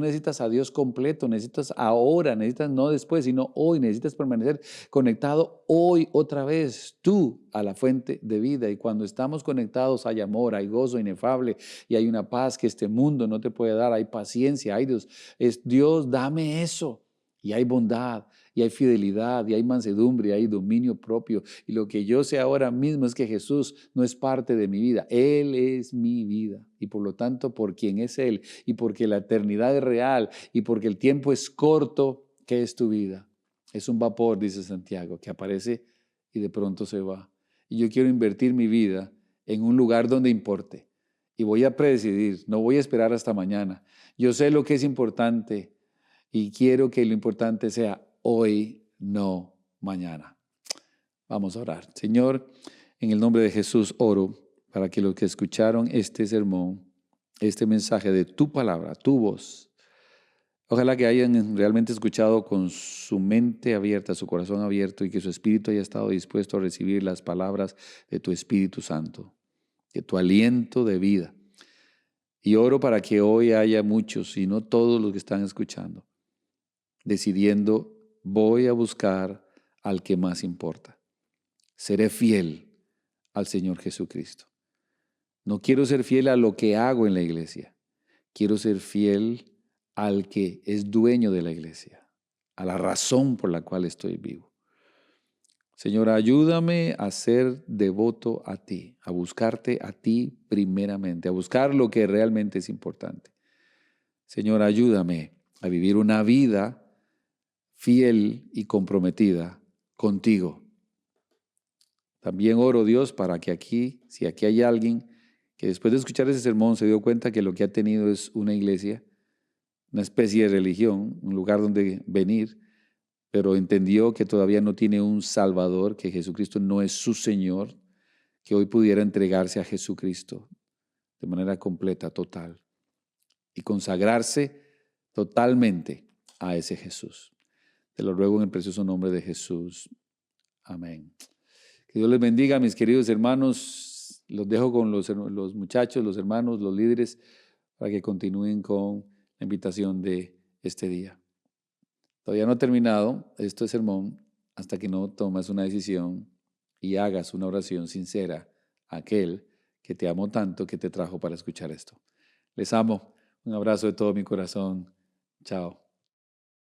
necesitas a Dios completo, necesitas ahora, necesitas no después, sino hoy, necesitas permanecer conectado hoy otra vez, tú a la fuente de vida. Y cuando estamos conectados hay amor, hay gozo inefable y hay una paz que este mundo no te puede dar, hay paciencia, hay Dios, es Dios, dame eso. Y hay bondad, y hay fidelidad, y hay mansedumbre, y hay dominio propio. Y lo que yo sé ahora mismo es que Jesús no es parte de mi vida, Él es mi vida. Y por lo tanto, por quien es Él, y porque la eternidad es real, y porque el tiempo es corto, ¿qué es tu vida? Es un vapor, dice Santiago, que aparece y de pronto se va. Y yo quiero invertir mi vida en un lugar donde importe. Y voy a predecidir, no voy a esperar hasta mañana. Yo sé lo que es importante. Y quiero que lo importante sea hoy, no mañana. Vamos a orar. Señor, en el nombre de Jesús oro para que los que escucharon este sermón, este mensaje de tu palabra, tu voz, ojalá que hayan realmente escuchado con su mente abierta, su corazón abierto y que su espíritu haya estado dispuesto a recibir las palabras de tu Espíritu Santo, de tu aliento de vida. Y oro para que hoy haya muchos, y no todos los que están escuchando, decidiendo, voy a buscar al que más importa. Seré fiel al Señor Jesucristo. No quiero ser fiel a lo que hago en la iglesia. Quiero ser fiel al que es dueño de la iglesia, a la razón por la cual estoy vivo. Señor, ayúdame a ser devoto a ti, a buscarte a ti primeramente, a buscar lo que realmente es importante. Señor, ayúdame a vivir una vida fiel y comprometida contigo. También oro, Dios, para que si aquí hay alguien que después de escuchar ese sermón se dio cuenta que lo que ha tenido es una iglesia, una especie de religión, un lugar donde venir, pero entendió que todavía no tiene un Salvador, que Jesucristo no es su Señor, que hoy pudiera entregarse a Jesucristo de manera completa, total, y consagrarse totalmente a ese Jesús. Te lo ruego en el precioso nombre de Jesús. Amén. Que Dios les bendiga, mis queridos hermanos. Los dejo con los muchachos, los hermanos, los líderes, para que continúen con la invitación de este día. Todavía no he terminado este sermón hasta que no tomes una decisión y hagas una oración sincera a aquel que te amó tanto que te trajo para escuchar esto. Les amo. Un abrazo de todo mi corazón. Chao.